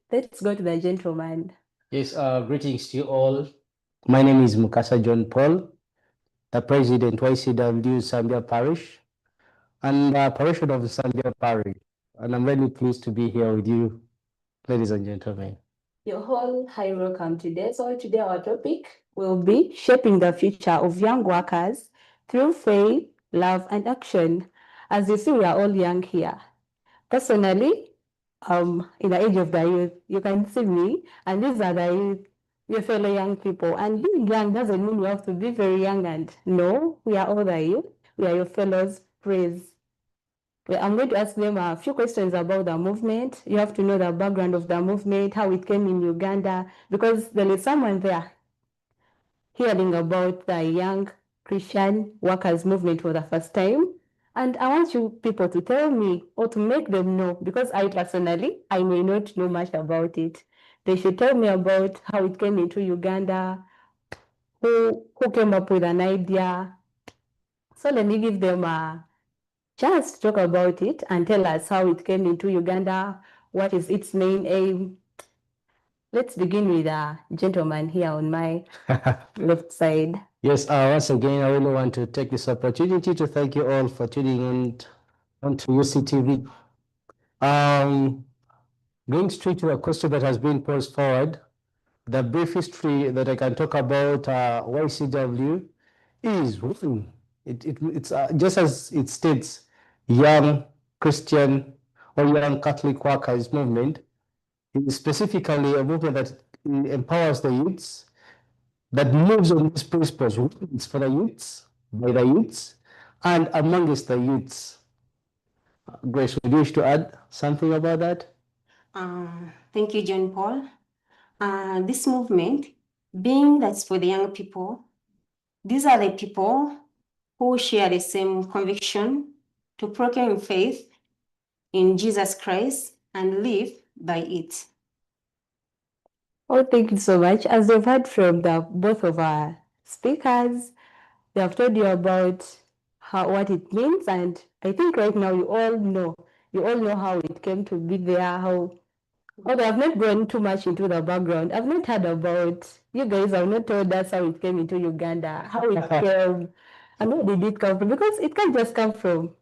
Let's go to the gentleman. Yes, greetings to you all. My name is Mukasa John Paul, the President YCW Zambia Parish and Parishioner of Zambia Parish. And I'm really pleased to be here with you, ladies and gentlemen. Your whole high welcome today. So today our topic will be shaping the future of young workers through faith, love, and action. As you see, we are all young here. Personally, in the age of the youth, you can see me, and these are the youth, your fellow young people. And being young doesn't mean you have to be very young. And no, we are all the youth. We are your fellows. Praise. Well, I'm going to ask them a few questions about the movement. You have to know the background of the movement, how it came in Uganda, because there is someone there hearing about the young Christian workers movement for the first time. And I want you people to tell me or to make them know, because I personally, I may not know much about it. They should tell me about how it came into Uganda, who came up with an idea. So let me give them a just talk about it and tell us how it came into Uganda, what is its main aim. Let's begin with a gentleman here on my left side. Yes, once again, I really want to take this opportunity to thank you all for tuning in onto UCTV. Going straight to a question that has been posed forward, the brief history that I can talk about YCW is it's just as it states, young Christian or young Catholic workers movement. It is specifically a movement that empowers the youths, that moves on these principles. It's for the youths, by the youths, and amongst the youths. Grace, would you wish to add something about that? Thank you, John Paul. This movement, being that's for the young people, these are the people who share the same conviction to proclaim faith in Jesus Christ and live by it. Oh, thank you so much. As you've heard from both of our speakers, they have told you about what it means, and I think right now you all know how it came to be there, how although I've not gone too much into the background. I've not heard about you guys have not told us how it came into Uganda, how it came, and where did it come from? Because it can't just come from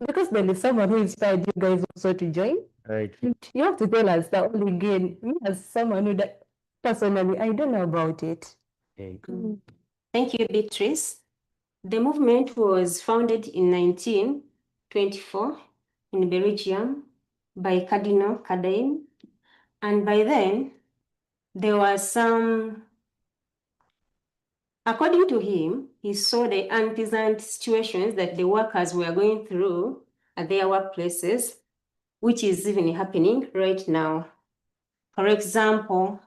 because there is someone who inspired you guys also to join. Right. You have to tell us that only again. Me as someone who personally I don't know about it. Okay. Thank you, Beatrice. The movement was founded in 1924 in Belgium by Cardinal Cadine, and by then there was according to him, he saw the unpleasant situations that the workers were going through at their workplaces, which is even happening right now. For example,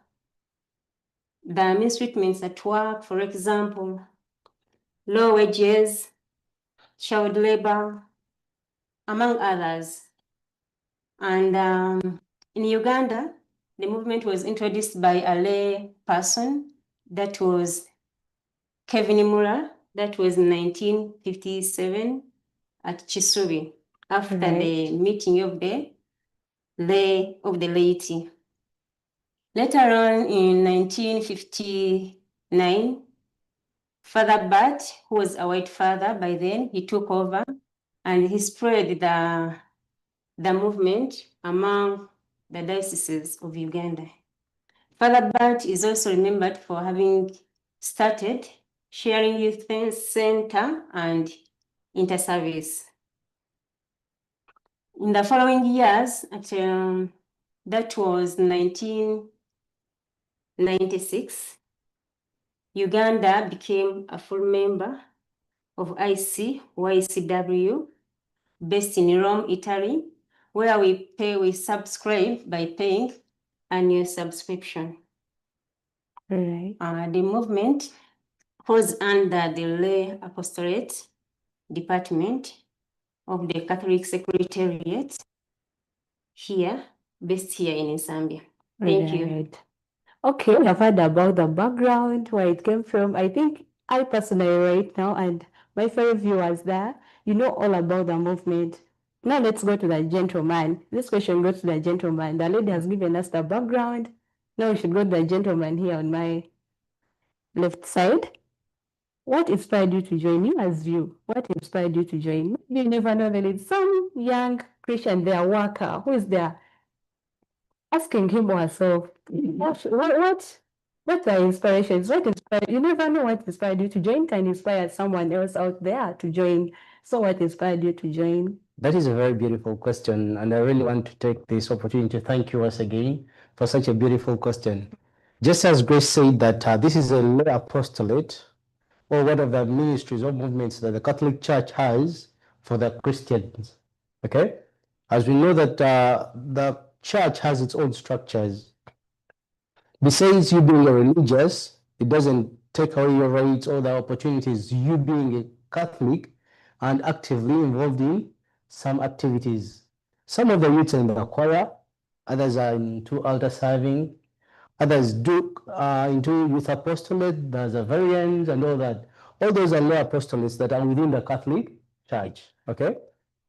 the mistreatments at work, for example, low wages, child labor, among others. And in Uganda, the movement was introduced by a lay person, that was Kevin Mura, that was in 1957 at Chisubi, after the meeting of the Laity. Later on in 1959, Father Bart, who was a white father by then, he took over and he spread the movement among the dioceses of Uganda. Father Bart is also remembered for having started Sharing Youth Center and Inter-Service. In the following years, that was 1996, Uganda became a full member of YCW, based in Rome, Italy, where we subscribe by paying annual subscription. Right. The movement was under the lay apostolate department of the Catholic Secretariat here, based here in Zambia. Thank you. Okay, I've heard about the background, where it came from. I think I personally right now and my fellow viewers there, you know all about the movement. Now let's go to the gentleman. This question goes to the gentleman. The lady has given us the background. Now we should go to the gentleman here on my left side. What inspired you to join? You as you, what inspired you to join? Maybe you never know, there is some young Christian, their worker, who is there asking him or herself, what are inspirations? What inspired you? Never know what inspired you to join can inspire someone else out there to join. So what inspired you to join? That is a very beautiful question, and I really want to take this opportunity to thank you once again for such a beautiful question. Just as Grace said that this is a lay apostolate, or one of the ministries or movements that the Catholic Church has for the Christians. Okay? As we know that the church has its own structures. Besides you being a religious, it doesn't take away your rights or the opportunities. You being a Catholic and actively involved in some activities. Some of the youths are in the choir, others are into altar serving, others do into youth apostolate, there's a variant and all that. All those are lay apostolates that are within the Catholic Church, okay?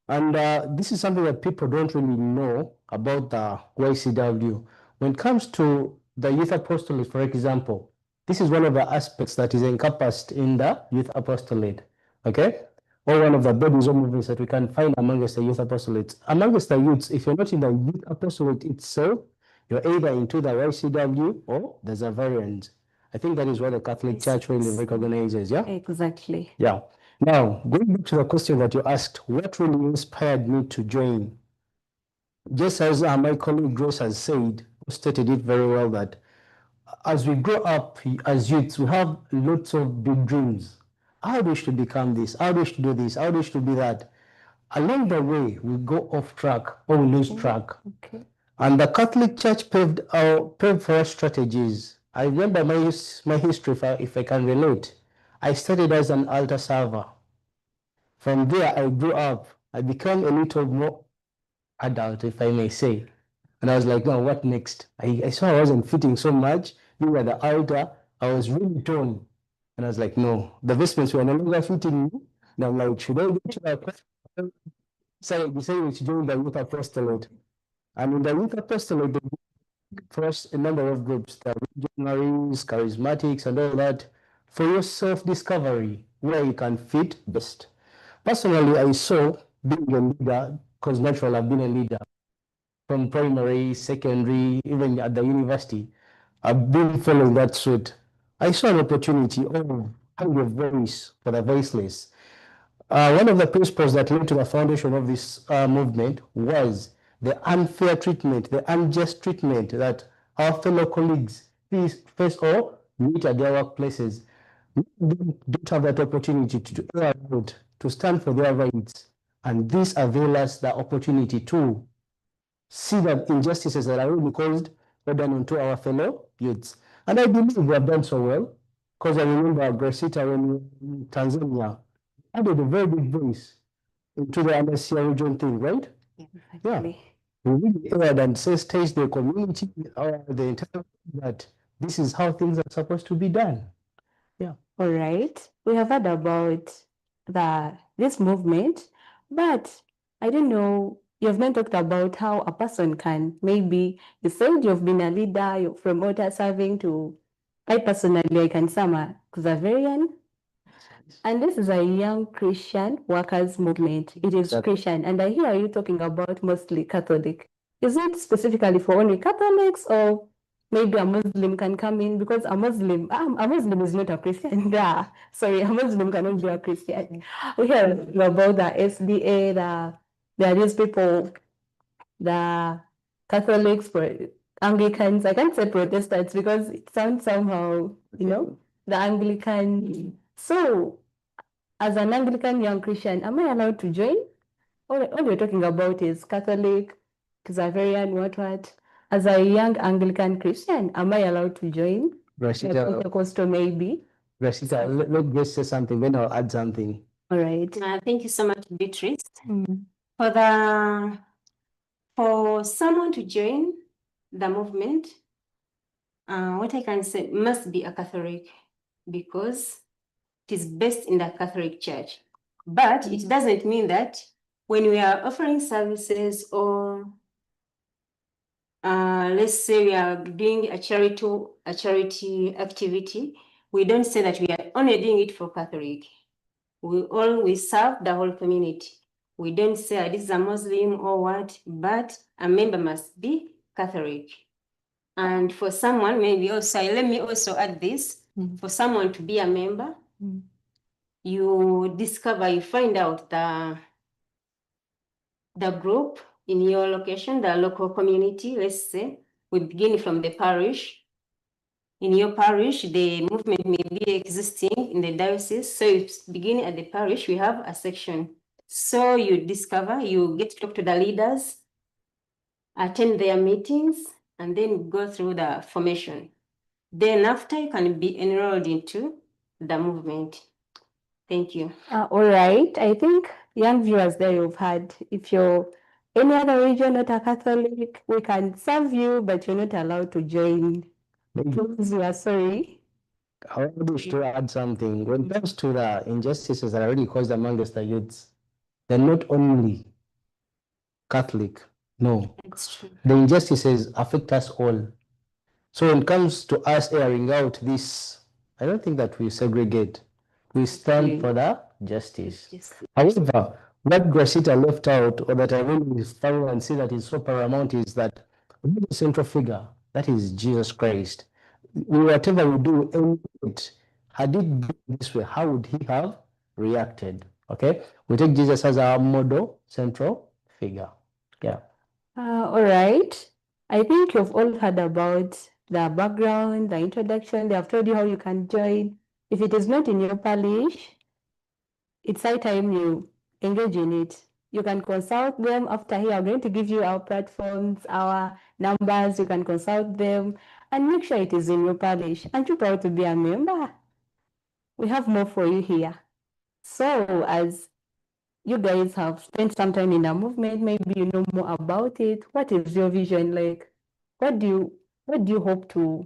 And this is something that people don't really know about the YCW. When it comes to the youth apostolate, for example, this is one of the aspects that is encompassed in the youth apostolate, okay? Or one of the bodies or movements that we can find amongst the youth apostolates. Amongst the youths, if you're not in the youth apostolate itself, you're either into the YCW or there's a variant. I think that is what the Catholic Church really recognizes, yeah? Exactly. Yeah. Now, going back to the question that you asked, what really inspired me to join? Just as my colleague Grace has said, stated it very well, that as we grow up as youths, we have lots of big dreams. I wish to become this, I wish to do this, I wish to be that. Along the way, we go off track or we lose track. Okay. And the Catholic Church paved for us strategies. I remember my history, if I can relate. I started as an altar server. From there, I grew up. I became a little more adult, if I may say. And I was like, no, what next? I saw I wasn't fitting so much. Being at the altar, I was really torn. And I was like, no, the vestments were no longer fitting me. And I'm like, should I go to the so I decided to join the youth apostolate. And in the youth apostolate, first a number of groups, the visionaries, charismatics, and all that, for your self-discovery, where you can fit best. Personally, I saw being a leader, because naturally I've been a leader from primary, secondary, even at the university. I've been following that suit. I saw an opportunity of having a voice for the voiceless. One of the principles that led to the foundation of this movement was the unfair treatment, the unjust treatment that our fellow colleagues face or meet at their workplaces. We don't have that opportunity to air out, to stand for their rights. And this avails us the opportunity to see the injustices that are really caused or done unto our fellow youths. And I believe we have done so well, because I remember Gracita when in Tanzania added a very big voice into the undersea region thing, right? Exactly. We really aired and sensitized the community, the entire that this is how things are supposed to be done. Yeah. All right. We have heard about this movement, but I don't know. You've not talked about how a person can maybe. You said you've been a leader, you're from altar serving to. I personally, I can say I'm a Xaverian. And this is a young Christian workers movement. It is Exactly. Christian. And I hear you talking about mostly Catholic. Is it specifically for only Catholics, or maybe a Muslim can come in? Because a Muslim is not a Christian. Yeah. Sorry, a Muslim cannot be a Christian. We hear about the SDA, there are these people, the Catholics, Anglicans. I can't say Protestants because it sounds somehow, the Anglican. So, as an Anglican young Christian, am I allowed to join? All you're talking about is Catholic, Xaverian, what. As a young Anglican Christian, am I allowed to join? Rashida, Pentecostal, maybe. Rashida, let Grace say something, then I'll add something. All right. Thank you so much, Beatrice. Mm. For someone to join the movement, what I can say must be a Catholic, because it is based in the Catholic Church. But it doesn't mean that when we are offering services or let's say we are doing a charity activity, we don't say that we are only doing it for Catholic. We serve the whole community. We don't say this is a Muslim or what, but a member must be Catholic. And for someone, maybe also, let me also add this, for someone to be a member, you find out the group in your location, the local community, let's say, we begin from the parish. In your parish, the movement may be existing in the diocese. So you begin at the parish, we have a section. So you get to talk to the leaders, attend their meetings, and then go through the formation. Then after, you can be enrolled into the movement. Thank you. All right. I think young viewers there you've had, if you're any other region, not a Catholic, we can serve you, but you're not allowed to join. Please, we are sorry. I wish to add something. When it comes to the injustices that are already caused amongst the youths, they're not only Catholic. No. That's true. The injustices affect us all. So when it comes to us airing out this, I don't think that we segregate. We stand for the justice. However, what Gracita left out, or that I really found and see that is so paramount, is that the central figure, that is Jesus Christ. Whatever we do, had it been this way, how would he have reacted? Okay, we take Jesus as our model, central figure. Yeah. All right. I think you've all heard about the background, the introduction. They have told you how you can join. If it is not in your parish, it's high time you engage in it. You can consult them after here. I'm going to give you our platforms, our numbers. You can consult them and make sure it is in your parish. Aren't you proud to be a member? We have more for you here. So, as you guys have spent some time in a movement, maybe you know more about it. What is your vision like? What do you hope to?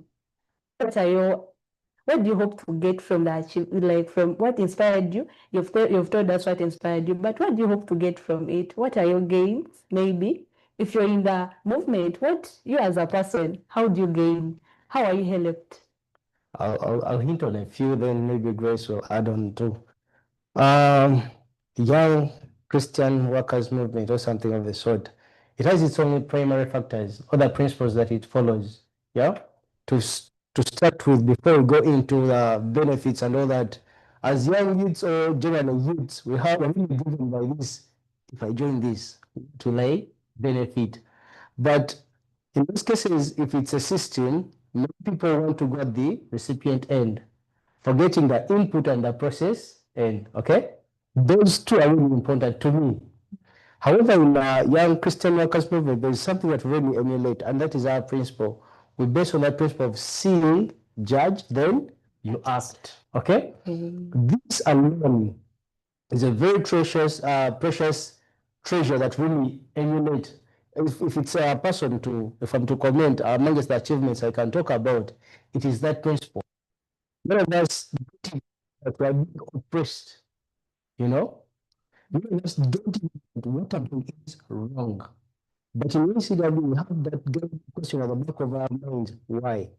What do you hope to get from that? Like from what inspired you? You've told us what inspired you, but what do you hope to get from it? What are your gains? Maybe if you're in the movement, what you as a person, how do you gain? How are you helped? I'll hint on a few, then maybe Grace will add on too. Young Christian workers movement or something of the sort. It has its own primary factors, other principles that it follows. Yeah, to start with, before we go into the benefits and all that. As young youths or general youths, we have really given by this. If I join this, to lay benefit, but in those cases, if it's a system, many people want to go at the recipient end, forgetting the input and the process end. Okay, those two are really important to me. However, in the young Christian workers movement, there is something that we really emulate, and that is our principle. We base on that principle of seeing, judge, then you act. Okay, this alone is a very precious treasure that really emulate. If it's a person if I'm to comment amongst the achievements I can talk about, it is that principle. Many of us that we are being oppressed, you know, many of us don't even know what I'm doing is wrong. But in UNCCLA, we have that question at the back of our minds. Why?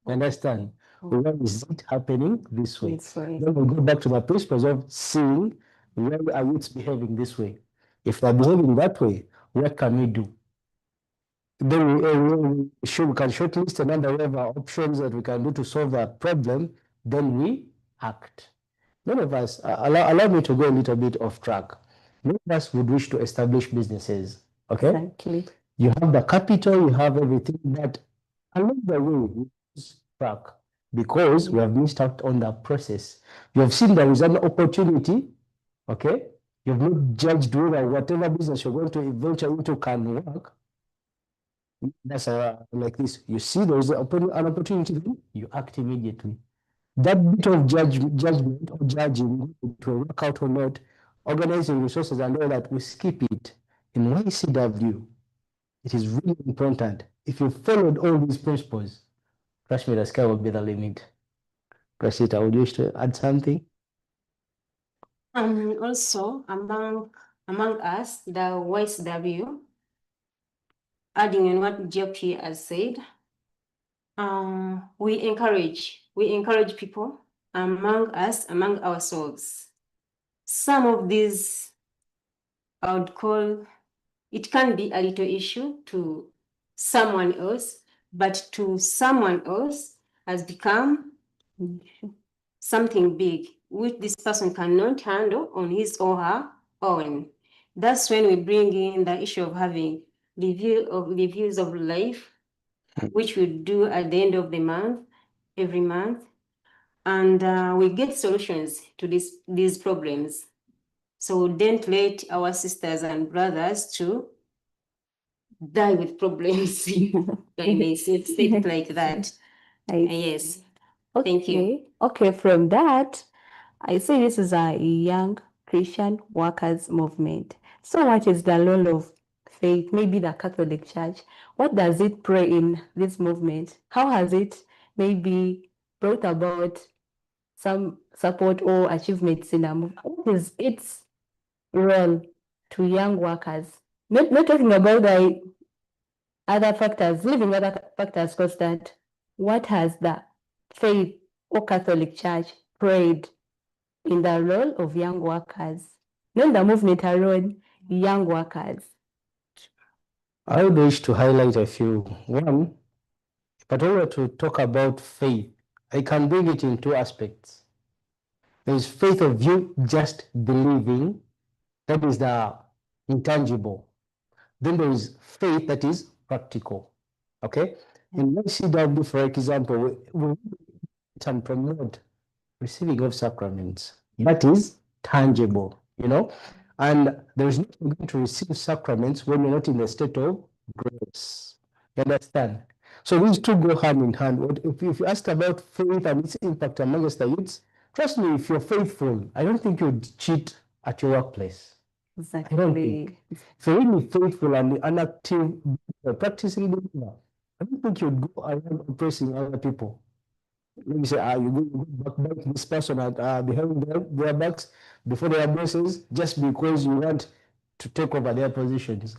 You understand? Why is it happening this way? Then we go back to the principles of seeing why are youths behaving this way. If they're behaving that way, what can we do? Then we can shortlist a number of options that we can do to solve that problem. Then we act. None of us, allow me to go a little bit off track. None of us would wish to establish businesses. Okay? Exactly. You have the capital, you have everything, but along the way, we lose track because we have missed out on the process. You have seen there is an opportunity, okay? You've not judged whether whatever business you're going to venture into can work. That's like this. You see there is an opportunity, you act immediately. That bit of judgment or judging to work out or not, organizing resources and all that, we skip it. In YCW, it is really important. If you followed all these principles, trust me, the sky will be the limit. Gracita, would you wish to add something? Also, among among us, the YSW, adding on what JP has said, we encourage people among us, among ourselves. Some of these, I would call, it can be a little issue to someone else, but to someone else has become something big, which this person cannot handle on his or her own. That's when we bring in the issue of having reviews of life, which we do at the end of the month, every month. And we get solutions to these problems. So don't let our sisters and brothers to die with problems. I may say it like that. Yes. Thank you. Okay, from that, I see this is a young Christian workers movement. So what is the role of faith, maybe the Catholic Church? What does it pray in this movement? How has it maybe brought about some support or achievements in the movement? What is its role to young workers? Not talking about the other factors, leaving other factors constant. What has the faith or Catholic Church prayed in the role of young workers? Not the movement alone, young workers. I would wish to highlight a few. One, if I were to talk about faith, I can bring it in two aspects. There is faith of you just believing, that is the intangible. Then there is faith that is practical. Okay? In UNCCLA, for example, we can promote receiving of sacraments. That is tangible, and there is nothing going to receive sacraments when you're not in a state of grace. You understand? So these two go hand in hand. If you asked about faith and its impact amongst the youths, trust me, if you're faithful, I don't think you'd cheat at your workplace. Exactly. I don't think. If you're really faithful and unactive, practicing believer, I don't think you'd go around oppressing other people. Let me say, you go back this person behind their backs before their bosses just because you want to take over their positions.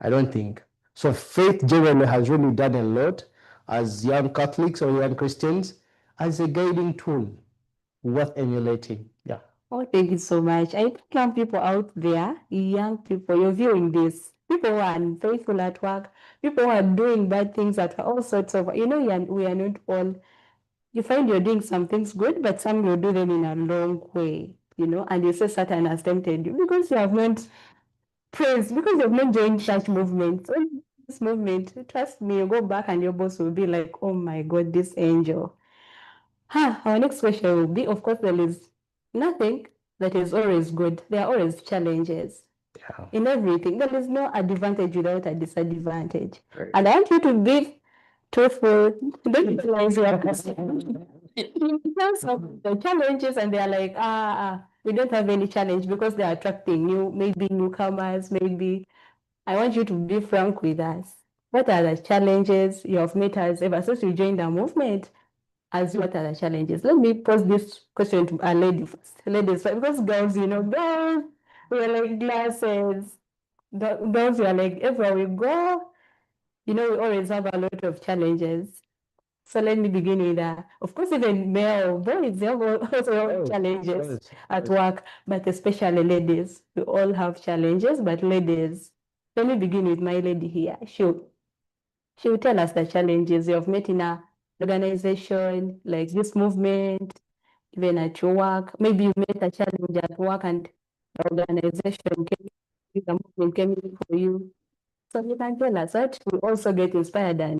I don't think. So faith generally has really done a lot as young Catholics or young Christians as a guiding tool worth emulating. Yeah. Oh, thank you so much. I think young people out there, young people, you're viewing this. People who are unfaithful at work, people who are doing bad things at all sorts of, we are not all, you find you're doing some things good, but some you do them in a long way, and you say Satan has tempted you because you have not praised, because you have not joined such movements. When this movement, trust me, you go back and your boss will be like, oh my God, this angel. Our next question will be, of course, there is nothing that is always good. There are always challenges in everything. There is no advantage without a disadvantage. Right. And I want you to be truthful. Don't utilize your in terms of the challenges, and they're like, we don't have any challenge because they're attracting maybe newcomers, maybe. I want you to be frank with us. What are the challenges you have met us ever since you joined the movement? As what are the challenges? Let me pose this question to a lady first. Ladies, because girls, girls, we're like glasses. Girls, we're like, everywhere we go, we always have a lot of challenges. So let me begin with that. Of course, even male boys, they have also have challenges at work, but especially ladies. We all have challenges, but ladies, let me begin with my lady here. She will tell us the challenges you have met in a organization, like this movement, even at your work. Maybe you met a challenge at work and the organization the movement came in for you. So you can tell us that we also get inspired and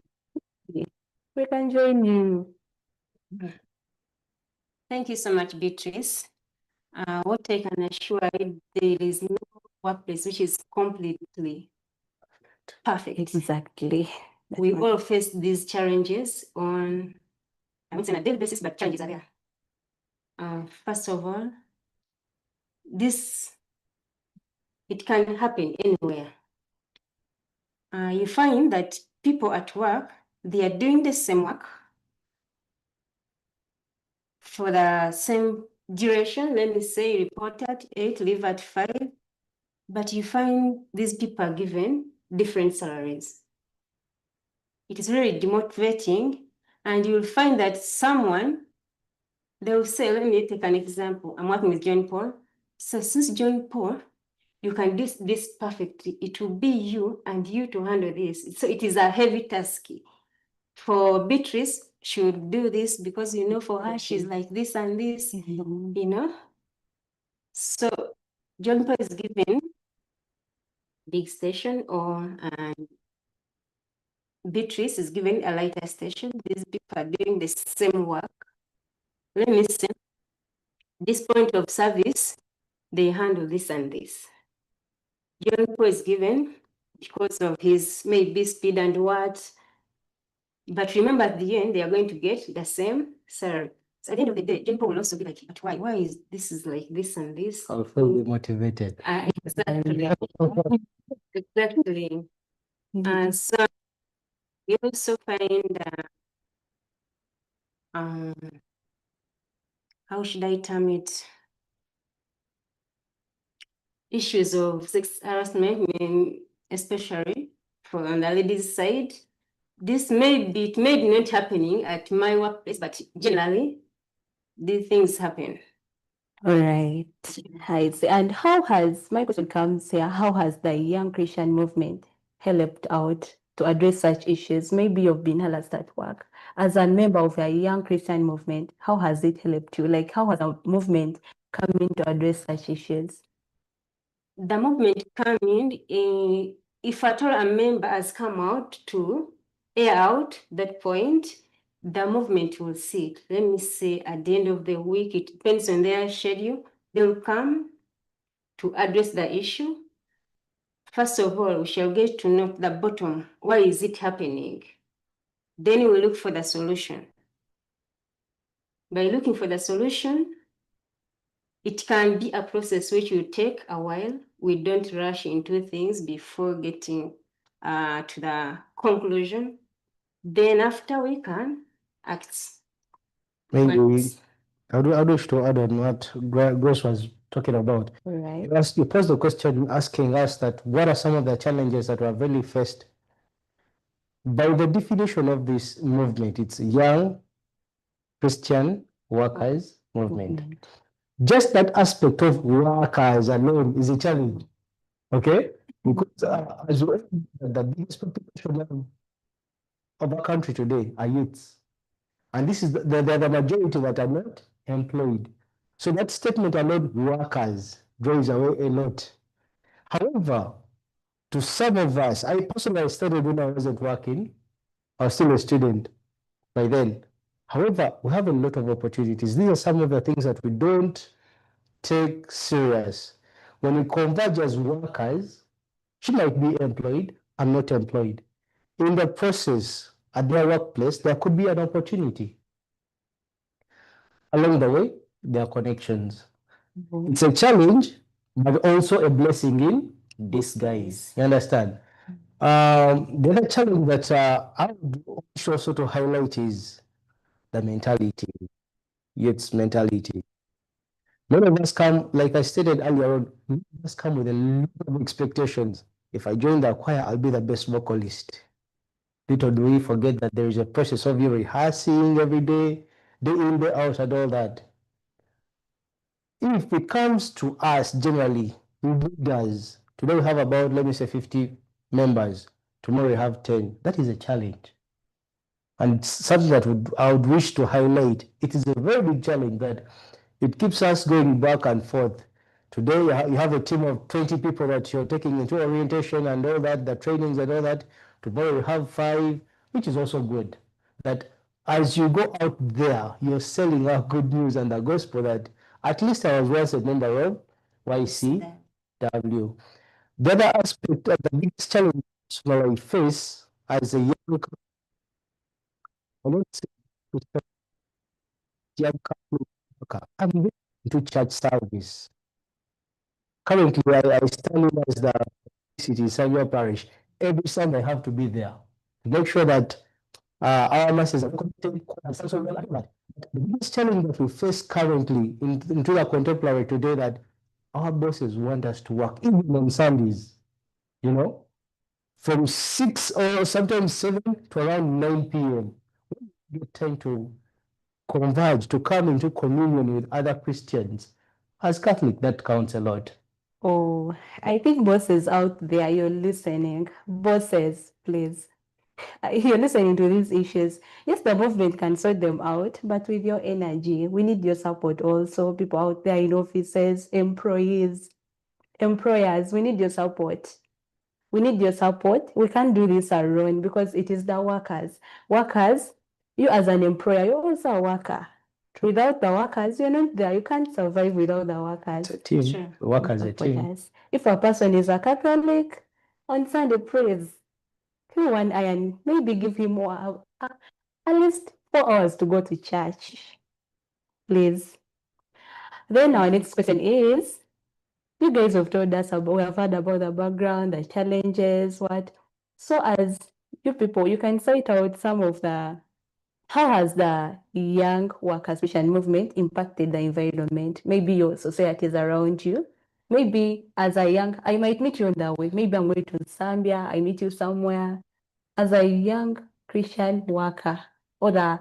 we can join you. Thank you so much, Beatrice. What I can assure you, there is no workplace which is completely perfect. Exactly. We all face these challenges on, I would say, on a daily basis, but challenges are there. First of all, it can happen anywhere. You find that people at work, they are doing the same work for the same duration. Let me say, report at 8, leave at 5. but you find these people are given different salaries. It is very demotivating, and you'll find that they will say, let me take an example. I'm working with John Paul. So since John Paul, you can do this perfectly, it will be you and you to handle this. So it is a heavy task. For Beatrice, she would do this because, for her, she's like this and this, So John Paul is given big station, or Beatrice is given a lighter station. These people are doing the same work. Let me see. This point of service, they handle this and this. John Paul is given because of his maybe speed and what. But remember, at the end, they are going to get the same salary. So at the end of the day, John Paul will also be like, but why? Why is this like this and this? I'll feel demotivated. Exactly. Exactly. And so you also find, how should I term it? Issues of sex harassment, especially on the ladies' side. It may be not happening at my workplace, but generally, these things happen. All right. And my question comes here, how has the Young Christian movement helped out to address such issues? Maybe you've been harassed at work. As a member of a Young Christian movement, how has it helped you? Like, how has our movement come in to address such issues? The movement come in, if at all a member has come out to air out that point, the movement will see it. Let me say at the end of the week, it depends on their schedule, they'll come to address the issue. First of all, we shall get to know the bottom. Why is it happening? Then we look for the solution. By looking for the solution, it can be a process which will take a while. We don't rush into things before getting to the conclusion. Then after we can act. Maybe I wish to add on what Grace was talking about. All right. You posed the question asking us that what are some of the challenges that were really faced. By the definition of this movement, it's Young Christian Workers Movement. Just that aspect of workers alone is a challenge. Okay? Because as well, the biggest population of our country today are youths. And this is the majority that are not employed. So that statement alone, workers, draws away a lot. However, to some of us, I personally started when I wasn't working. I was still a student by then. However, we have a lot of opportunities. These are some of the things that we don't take serious. When we converge as workers, she might be employed and not employed. In the process, at their workplace, there could be an opportunity. Along the way, there are connections. It's a challenge, but also a blessing in disguise. You understand? The other challenge that I would wish also to highlight is the mentality, youth's mentality. Many of us come, like I stated earlier on, many of us come with a lot of expectations. If I join the choir, I'll be the best vocalist. Little do we forget that there is a process of you rehearsing every day in, day out, and all that. If it comes to us generally, leaders, today we have about, let me say, 50 members. Tomorrow we have 10. That is a challenge. And something that I would wish to highlight. It is a very big challenge that it keeps us going back and forth. Today you have a team of 20 people that you're taking into orientation and all that, the trainings and all that. Tomorrow you have 5, which is also good. That as you go out there, you're selling our good news and the gospel that at least I was once a member of YCW. The other aspect of the biggest challenge that I face as a young worker, I'm very into church service. Currently, I stand in as the city Samuel Parish. Every Sunday, I have to be there to make sure that our masses are connected. The biggest challenge that we face currently into the contemporary today that our bosses want us to work even on Sundays, you know, from 6 or sometimes 7 to around 9 p.m. Get time to converge, to come into communion with other Christians. As Catholic, that counts a lot. Oh, I think bosses out there, you're listening. Bosses, please. You're listening to these issues. Yes, the movement can sort them out, but with your energy, we need your support also. People out there in offices, employees, employers, we need your support. We need your support. We can't do this alone because it is the workers. Workers, you as an employer, you're also a worker. Without the workers, you're not there. You can't survive without the workers. It's a team. Sure. We work as a Support team. us. If a person is a Catholic, on Sunday, praise. Kill one iron, maybe give him at least 4 hours to go to church, please. Then our next question is, you guys have told us about, we have heard about the background, the challenges, what. So as you people, you can cite out some of the, how has the young workers mission movement impacted the environment? Maybe your societies around you. Maybe as a young, I might meet you on the way. Maybe I'm going to Zambia, I meet you somewhere. As a young Christian worker or the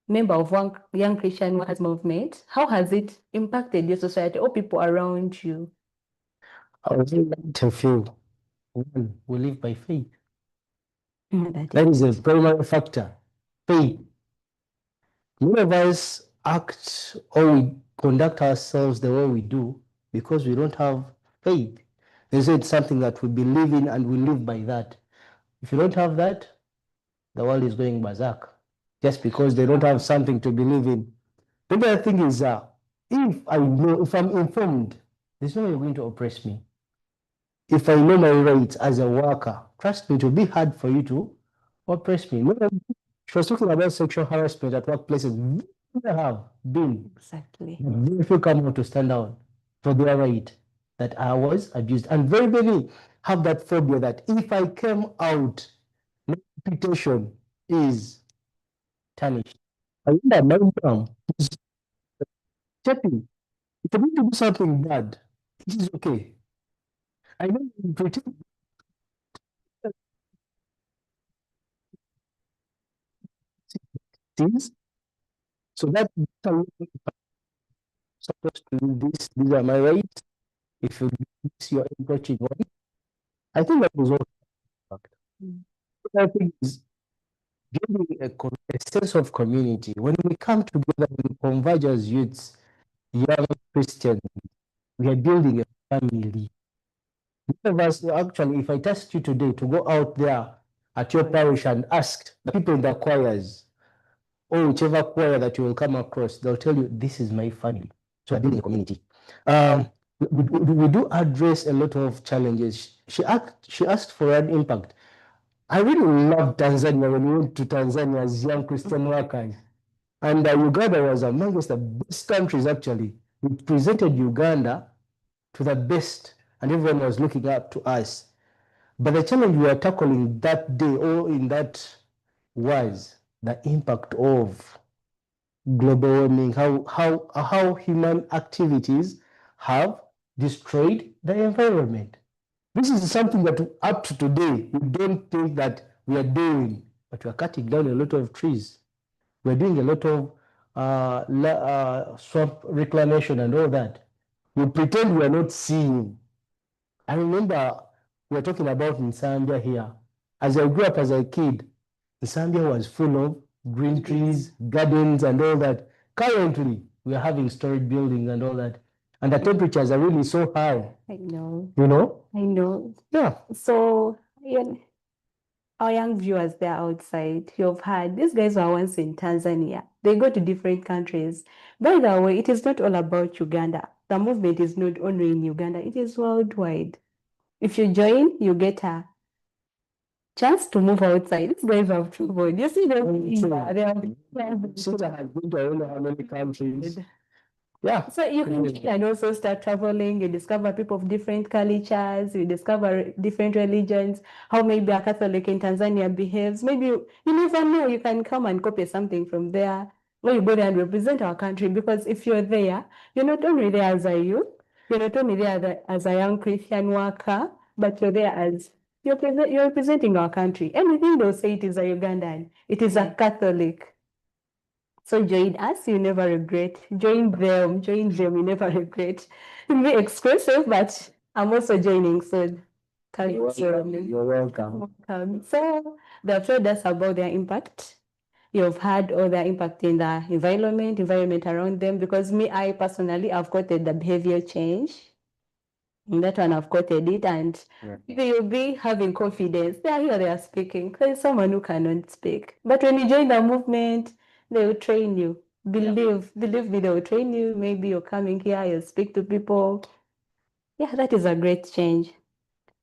member of one young Christian workers movement, how has it impacted your society or people around you? I would like to feel one, we live by faith. That That is is a primary factor. Faith. None of us act or we conduct ourselves the way we do because we don't have faith. They say it's something that we believe in and we live by that. If you don't have that, the world is going berserk just because they don't have something to believe in. The other thing is, if I know, if I'm informed, there's no way you're going to oppress me. If I know my rights as a worker, trust me, it will be hard for you to oppress me. She was talking about sexual harassment at workplaces. There have been. exactly. Very few come out to stand out for their right that I was abused. And very many have that phobia that if I came out, my reputation is tarnished. I wonder my mom is stepping. If I need to do something bad, it is okay. I know you pretend things. So that I'm supposed to do this, these are my rights. If you do this, you're encroaching on. I think that is also a fact. I think is building a sense of community. When we come together, we converge as youths, young Christians, we are building a family. None of us, actually, if I task you today to go out there at your parish and ask the people in the choirs, or whichever choir that you will come across, they'll tell you, this is my family. So we're building a community. We do address a lot of challenges. She asked for an impact. I really loved Tanzania when we went to Tanzania as young Christian workers. And Uganda was amongst the best countries, actually. We presented Uganda to the best, and everyone was looking up to us. But the challenge we were tackling that day or in that was the impact of global warming, how human activities have destroyed the environment. This is something that up to today, we don't think that we are doing, but we are cutting down a lot of trees. We're doing a lot of swamp reclamation and all that. We pretend we are not seeing. I remember we were talking about in Zambia here. As I grew up as a kid, Zambia was full of green trees, gardens, and all that. Currently, we are having storage buildings and all that. And the temperatures are really so high. I know. You know? I know. Yeah. So, our young viewers there outside, you've heard these guys were once in Tanzania. They go to different countries. By the way, it is not all about Uganda. The movement is not only in Uganda, it is worldwide. If you join, you get a chance to move outside. These guys have traveled. You see them, they have Since I have been to I don't know how many countries. Yeah. So you can also start traveling, you discover people of different cultures, you discover different religions, how maybe a Catholic in Tanzania behaves. Maybe you never know, you can come and copy something from there, or you go there and represent our country, because if you're there, you're not only there as a youth, You're not only there as a young Christian worker, but you're there as you're representing our country. Everything they'll say it is a Ugandan, it is a Catholic. So join us, you never regret. Join them, you never regret. It may be exclusive, but I'm also joining soon. You're welcome. So they've told us about their impact. You've had all their impact in the environment around them, because I personally, I've quoted the behavior change. And that one I've quoted it, and you'll be having confidence. They are here, they are speaking. There's someone who cannot speak. But when you join the movement, they will train you. Believe me, they will train you. Maybe you're coming here, you'll speak to people. Yeah, that is a great change.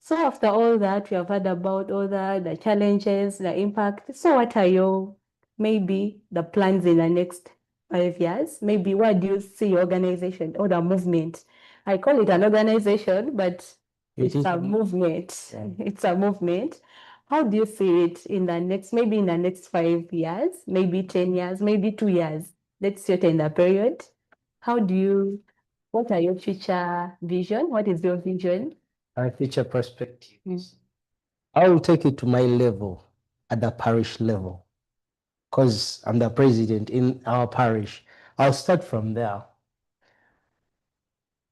So after all that, we have heard about all the challenges, the impact. So what are your, maybe the plans in the next 5 years? Maybe what do you see your organization or the movement? I call it an organization, but it's a movement. It's a movement. How do you see it in the next, maybe in the next 5 years, maybe 10 years, maybe 2 years? Let's set in the period. What are your future vision? What is your vision? My future perspectives. I will take it to my level, at the parish level, because I'm the president in our parish. I'll start from there.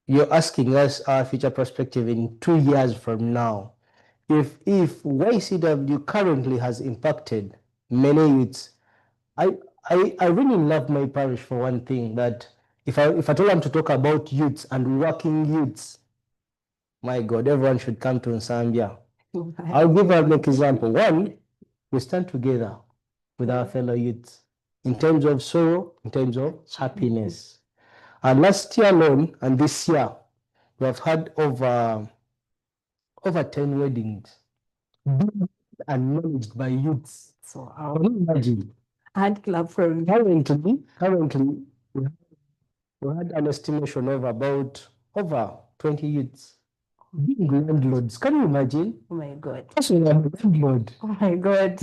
You're asking us our future perspective in 2 years from now. If YCW currently has impacted many youths, I really love my parish for one thing, that if I told them to talk about youths and working youths, my God, everyone should come to Zambia. I'll give an example. One, we stand together with our fellow youths in terms of sorrow, in terms of happiness. And last year alone and this year, we have had over 10 weddings and managed by youths. So I can imagine. Hand club from Currently, we had an estimation of about over 20 youths being landlords. Can you imagine? Oh my God. Personally, I'm a landlord. Oh my God.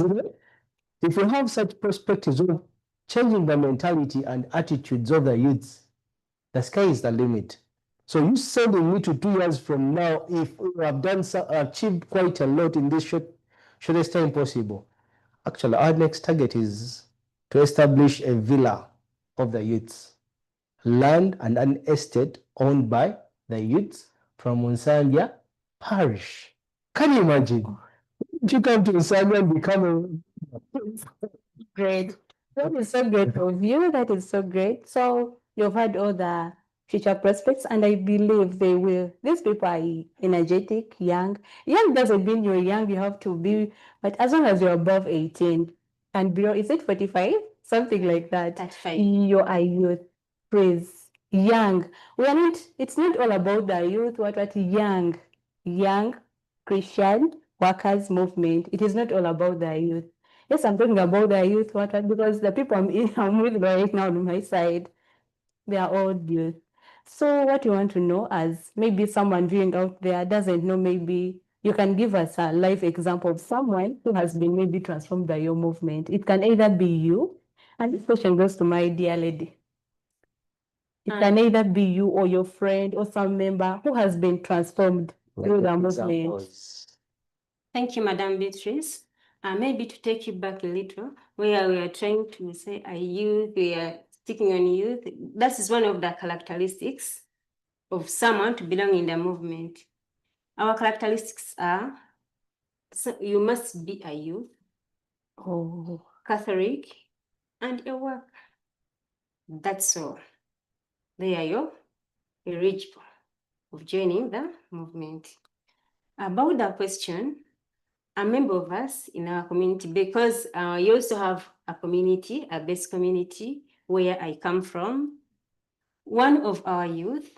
If you have such perspectives of changing the mentality and attitudes of the youths, the sky is the limit. So you sending me to 2 years from now, if we have achieved quite a lot in this shortest time possible. Actually, our next target is to establish a villa of the youths, land and an estate owned by the youths from Unsambia parish. Can you imagine? If you come to Unsambia and become Great. That is so great of you. That is so great. So you've had all the future prospects, and I believe they will. These people are energetic, young. Young doesn't mean you're young, you have to be, but as long as you're above 18 and below, is it 45? Something like that. That's fine. You are youth. Praise. Young. We are not, it's not all about the youth, what young Christian workers movement. It is not all about the youth. Yes, I'm talking about the youth, because the people I'm with right now on my side, they are all youth. So what you want to know, as maybe someone viewing out there doesn't know, maybe you can give us a live example of someone who has been maybe transformed by your movement. It can either be you, and this question goes to my dear lady. It can either be you or your friend or some member who has been transformed through the movement. Thank you, Madam Beatrice. Maybe to take you back a little, where we are trying to say a youth, we are sticking on youth. That is one of the characteristics of someone to belong in the movement. Our characteristics are, so you must be a youth, Catholic, and a worker. That's all. They are your eligible of joining the movement. About the question, a member of us in our community, because you also have a community, a base community where I come from. One of our youth,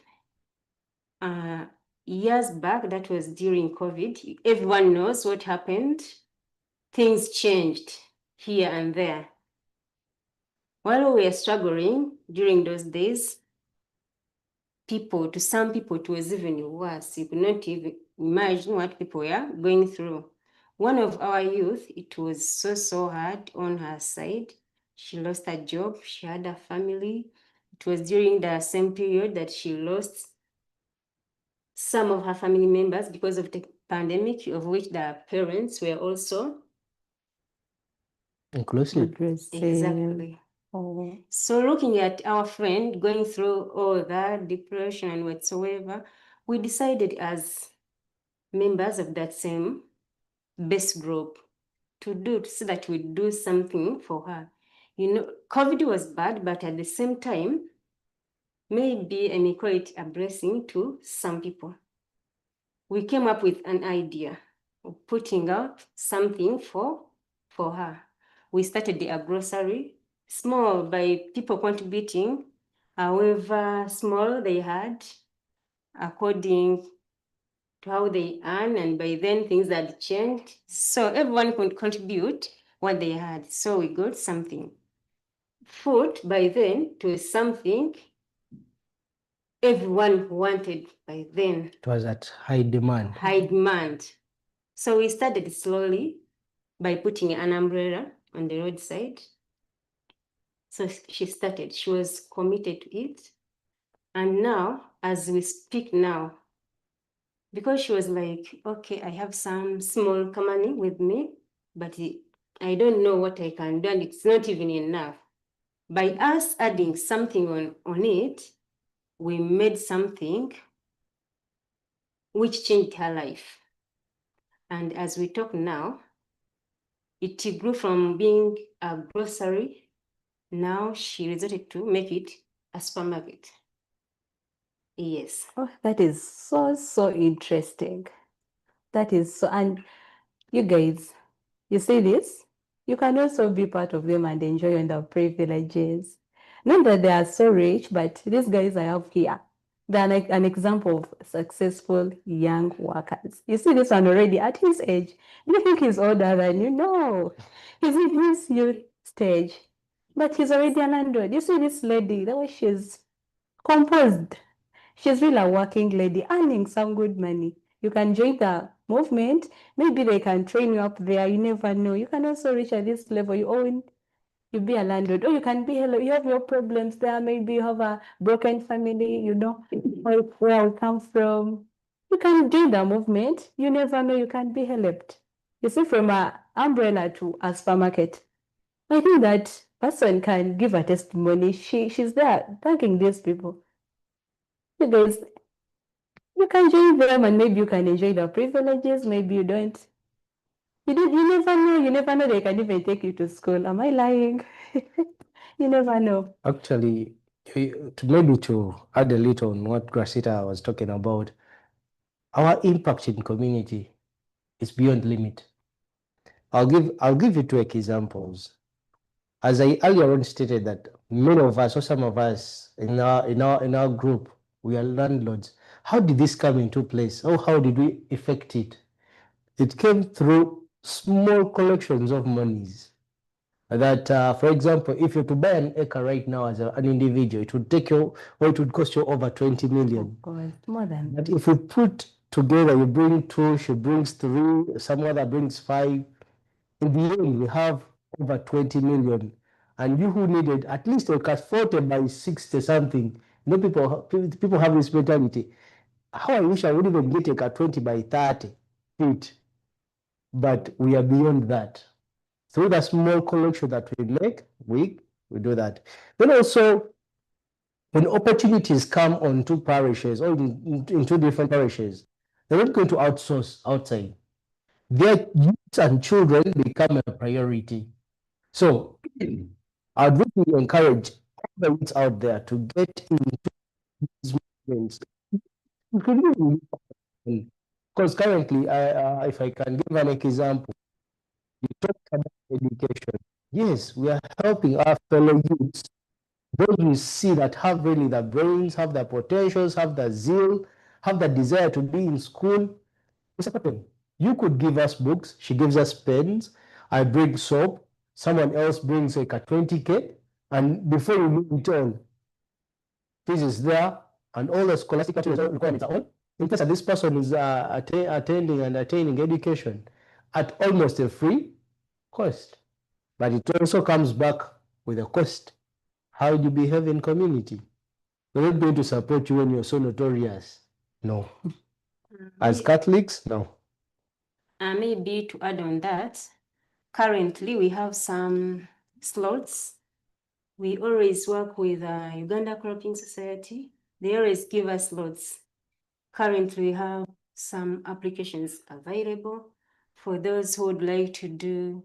years back, that was during COVID, everyone knows what happened. Things changed here and there. While we were struggling during those days, to some people, it was even worse. You could not even imagine what people were going through. One of our youth, it was so hard on her side. She lost her job, she had a family. It was during the same period that she lost some of her family members because of the pandemic, of which the parents were also Inclusive. Addressing. exactly. Oh, So looking at our friend going through all that depression and whatsoever, we decided as members of that same base group to do so that we do something for her. You know, COVID was bad, but at the same time, maybe I may call it a blessing to some people. We came up with an idea of putting out something for her. We started a grocery, small by people contributing, however small they had, according to how they earn, and by then things had changed. So everyone could contribute what they had. So we got something. Food by then to something everyone wanted by then. It was at high demand. High demand. So we started slowly by putting an umbrella on the roadside. So she started, she was committed to it. And now, as we speak now, because she was like, okay, I have some small money with me, but I don't know what I can do, and it's not even enough. By us adding something on it, we made something which changed her life. And as we talk now, it grew from being a grocery. Now she resorted to make it a supermarket. Yes. oh, that is so interesting. That is so, and you guys, you see this? You can also be part of them and enjoy the privileges. Not that they are so rich, but these guys I have here, they're like an example of successful young workers. You see this one already at his age. You think he's older than you? No, he's in his youth stage, but he's already a landlord. You see this lady, the way she's composed. She's really a working lady, earning some good money. You can join the movement. Maybe they can train you up there. You never know. You can also reach at this level. You be a landlord. Or you can be, hello, you have your problems there. Maybe you have a broken family, or where I come from. You can join the movement. You never know. You can be helped. You see, from a umbrella to a supermarket. I think that person can give a testimony. She's there thanking these people. You guys, you can join them and maybe you can enjoy the privileges, maybe you don't. You never know. You never know they can even take you to school. Am I lying? You never know. Actually, to add a little on what Gracita was talking about, our impact in community is beyond limit. I'll give you two examples. As I earlier on stated that many of us or some of us in our group, we are landlords. How did this come into place? How did we effect it? It came through small collections of monies. That, for example, if you're to buy an acre right now as an individual, it would take you, or it would cost you over 20 million. Of course, more than But if we put together, you bring two, she brings three, some other brings five, in the end, we have over 20 million. And you who needed at least a cut 40 by 60 something. People have this mentality. How I wish I would even get a cut 20 by 30 feet. But we are beyond that. Through the small collection that we make, we do that. Then also, when opportunities come on two parishes or in two different parishes, they're not going to outsource outside. Their youth and children become a priority. So I'd really encourage all the youths out there to get into these movements. Because currently, if I can give an example, you talked about education. Yes, we are helping our fellow youths, those who see that have really the brains, have the potentials, have the zeal, have the desire to be in school. It's happening. You could give us books, she gives us pens, I bring soap, someone else brings like a 20K, and before you move it on, this is there, and all the scholastic requirements are on. In case that this person is attending and attaining education at almost a free cost. But it also comes back with a cost. How do you behave in community? We're not going to support you when you're so notorious. No. As Catholics, no. Maybe to add on that, currently we have some slots. We always work with Uganda Cropping Society. They always give us slots. Currently, we have some applications available for those who would like to do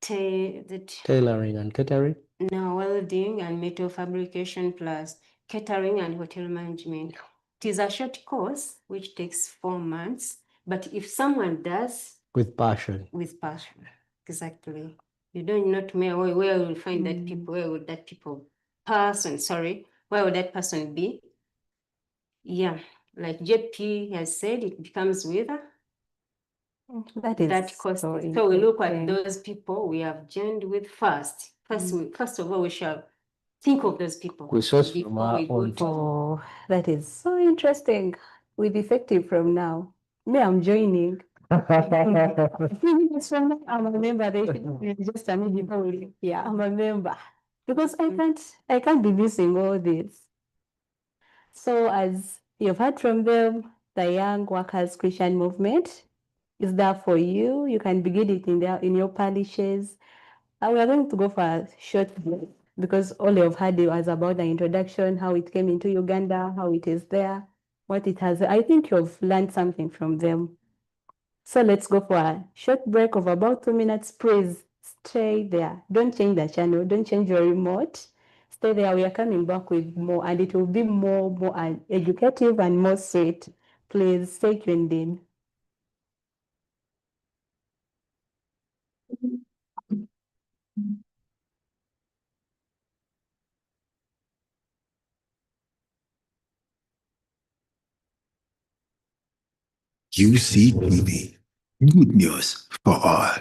Tailoring and catering. welding and metal fabrication plus catering and hotel management. It is a short course which takes 4 months, but if someone does With passion. Exactly. You don't know where will find that people, where would that person be? Yeah, like JP has said, it becomes with That is that cost. so So we look at interesting. those people we have joined with first. First of all, we shall think of those people We source from before our we go own. to. Oh, that is so interesting. With effective from now. Me, I'm joining. 3 minutes from now, I'm a member. They should just me before we leave. Yeah, I'm a member. Because I can't be missing all this. So as you've heard from them, the Young Workers Christian Movement is there for you. You can begin it in your parishes. We are going to go for a short break because all you've heard was about the introduction, how it came into Uganda, how it is there, what it has. I think you've learned something from them. So let's go for a short break of about 2 minutes. Please stay there. Don't change the channel. Don't change your remote. Stay there. We are coming back with more, and it will be more educative and more sweet. Please stay tuned in. UCTV. Good news for all.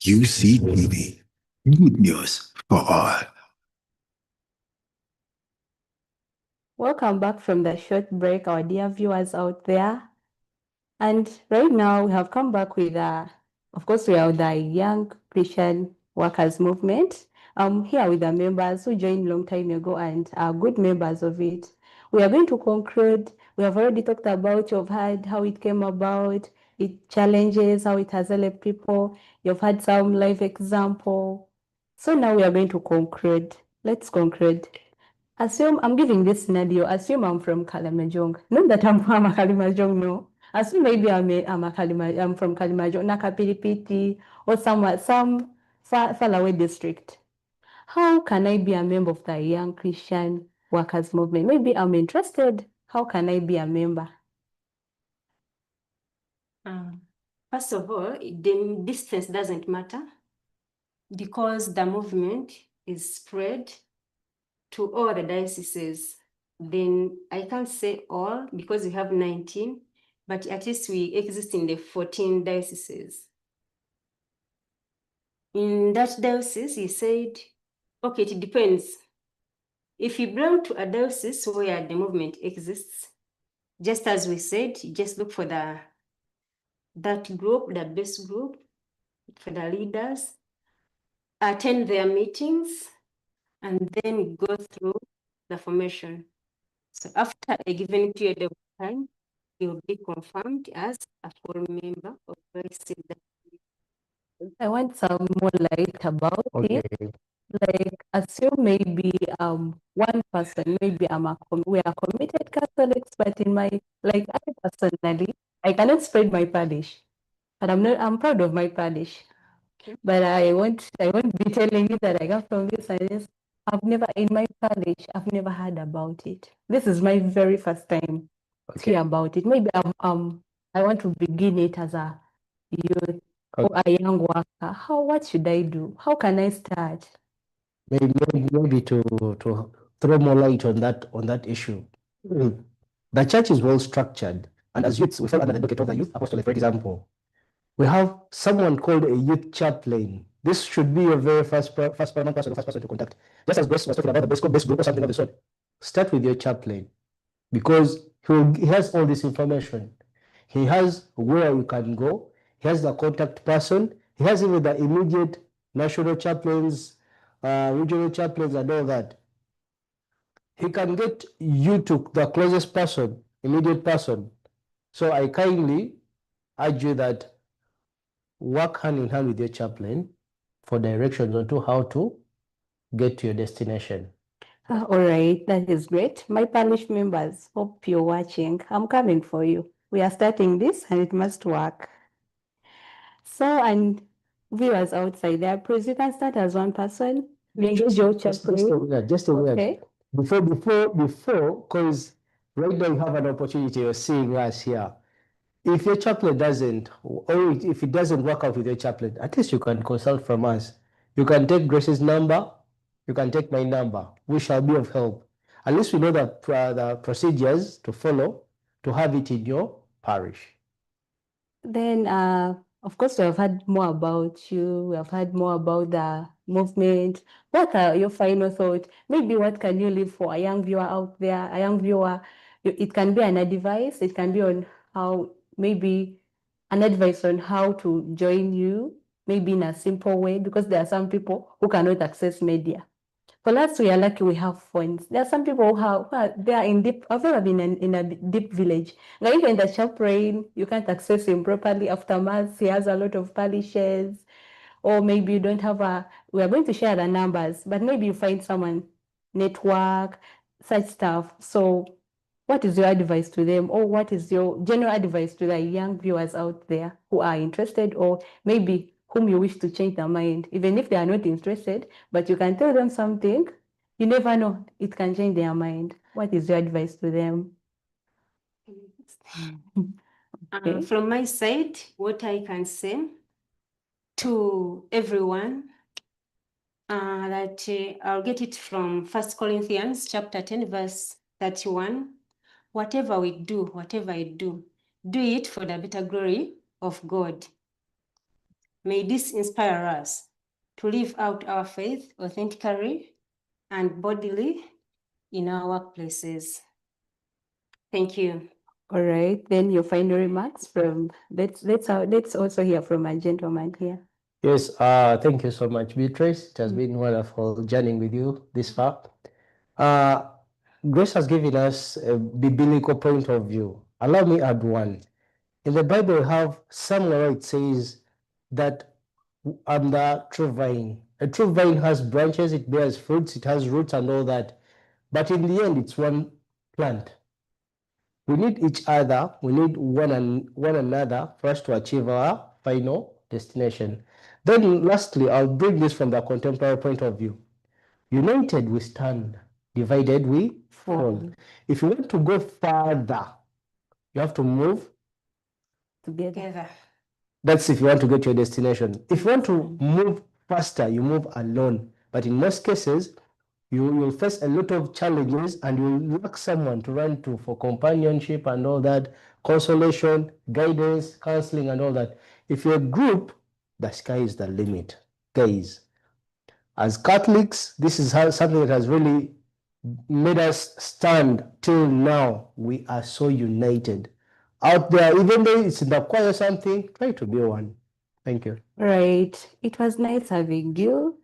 UCTV. Good news for all. Welcome back from the short break, our dear viewers out there. And right now we have come back with, of course, we are the Young Christian Workers Movement. I'm here with the members who joined long time ago and are good members of it. We are going to conclude. We have already talked about, you've heard how it came about, it challenges, how it has helped people. You've had some live example. So now we are going to conclude. Let's conclude. Assume I'm giving this scenario. Assume I'm from Kalimajong. Not that I'm from Kalimajong, no. Assume maybe I'm from Kalimajong, Nakapilipiti, or somewhere, some far away district. How can I be a member of the Young Christian Workers Movement? Maybe I'm interested. How can I be a member? First of all, the distance doesn't matter because the movement is spread to all the dioceses. Then I can't say all because we have 19, but at least we exist in the 14 dioceses. In that diocese, he said, okay, it depends. If you belong to a diocese where the movement exists, just as we said, you just look for that group, the best group, for the leaders, attend their meetings, and then go through the formation. So after a given period of time, you'll be confirmed as a full member of UNCCLA. I want some more light about Okay. it. Like, assume maybe one person, maybe we are committed Catholics, but in my, like, I personally, I cannot spread my parish, but I'm proud of my parish. But I won't be telling you that I come from this and this. In my parish, I've never heard about it. This is my very first time to hear about it. Maybe I want to begin it as a youth or a young worker. What should I do? How can I start? Maybe to throw more light on that issue. The church is well structured, and as youths, we fall under the bucket of the youth apostolate. For example, we have someone called a youth chaplain. This should be your very first person to contact. Just as Grace was talking about the best group or something of the sort, start with your chaplain, because he has all this information. He has where you can go. He has the contact person. He has even the immediate national chaplains, regional chaplains, and all that. He can get you to the closest person, immediate person. So I kindly urge you that work hand in hand with your chaplain for directions on to how to get to your destination. All right, that is great. My parish members, hope you're watching. I'm coming for you. We are starting this and it must work. So, and viewers outside there, please, you can start as one person. We engage your chaplain. Just a word. Okay. Before, because right now you have an opportunity of seeing us here. If your chaplain doesn't, or if it doesn't work out with your chaplain, at least you can consult from us. You can take Grace's number, you can take my number. We shall be of help. At least we know the procedures to follow to have it in your parish. Then, of course, we have heard more about you. We have heard more about the movement. What are your final thoughts? Maybe what can you leave for a young viewer out there? A young viewer, it can be an advice. It can be on how, maybe an advice on how to join you, maybe in a simple way, because there are some people who cannot access media. For us, we are lucky we have phones. There are some people they are in deep. I've never been in a deep village. Now, even in the chaplain, you can't access him properly after mass. He has a lot of parishes, or maybe you don't have a. We are going to share the numbers, but maybe you find someone, network, such stuff. So, what is your advice to them, or what is your general advice to the young viewers out there who are interested, or maybe whom you wish to change their mind, even if they are not interested, but you can tell them something, you never know, it can change their mind. What is your advice to them? Okay. From my side, what I can say to everyone, that I'll get it from 1 Corinthians chapter 10, verse 31. Whatever we do, whatever I do it for the better glory of God. May this inspire us to live out our faith authentically and bodily in our workplaces. Thank you. All right, then your final remarks from, let's also hear from a gentleman here. Yes, thank you so much, Beatrice. It has been wonderful journeying with you this far. Grace has given us a biblical point of view. Allow me add one. In the Bible, we have somewhere where it says that I'm the true vine. A true vine has branches, it bears fruits, it has roots and all that. But in the end, it's one plant. We need each other, we need one another for us to achieve our final destination. Then lastly, I'll bring this from the contemporary point of view. United we stand, divided we fall. If you want to go further, you have to move Together. That's if you want to get to your destination. If you want to move faster, you move alone. But in most cases, you will face a lot of challenges and you will lack someone to run to for companionship and all that, consolation, guidance, counseling, and all that. If you're a group, the sky is the limit. Guys, as Catholics, this is something that has really made us stand till now. We are so united. Out there, even though it's in the choir or something, try to be one. Thank you. Right. It was nice having you.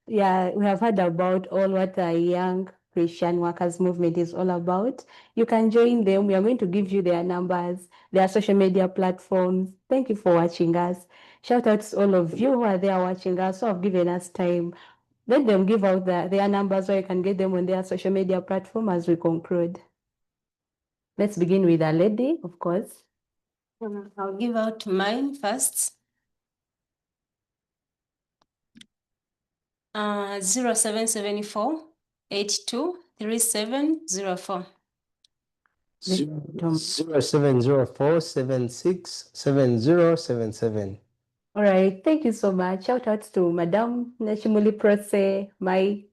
Yeah, we have heard about all what the Young Christian Workers Movement is all about. You can join them. We are going to give you their numbers, their social media platforms. Thank you for watching us. Shout out to all of you who are there watching us, who have given us time. Let them give out their numbers so you can get them on their social media platform as we conclude. Let's begin with a lady, of course. I'll give out mine first. 0774 823704. 0704767077. All right, thank you so much. Shout out to Madam Nashimuli Prose, my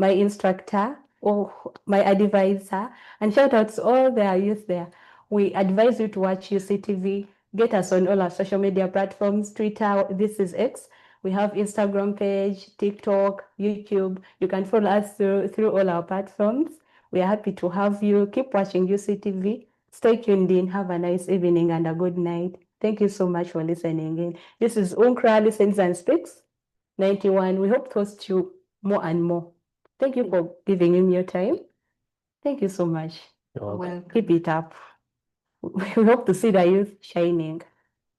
instructor or my advisor, and shout out to all their youth there. We advise you to watch UCTV. Get us on all our social media platforms, Twitter, this is X. We have Instagram page, TikTok, YouTube. You can follow us through all our platforms. We are happy to have you. Keep watching UCTV. Stay tuned in. Have a nice evening and a good night. Thank you so much for listening in. This is Unkra Listens and Speaks 91. We hope to host you more and more. Thank you for giving him your time. Thank you so much. Well, Keep it up. We hope to see the youth shining.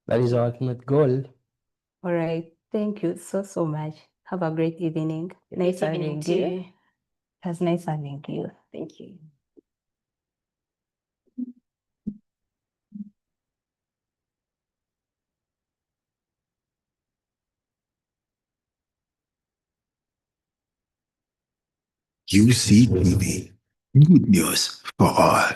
that is our ultimate goal. All right. Thank you so much. Have a great evening. Nice having you. It was nice having you. Thank you. UCTV. Good news for all.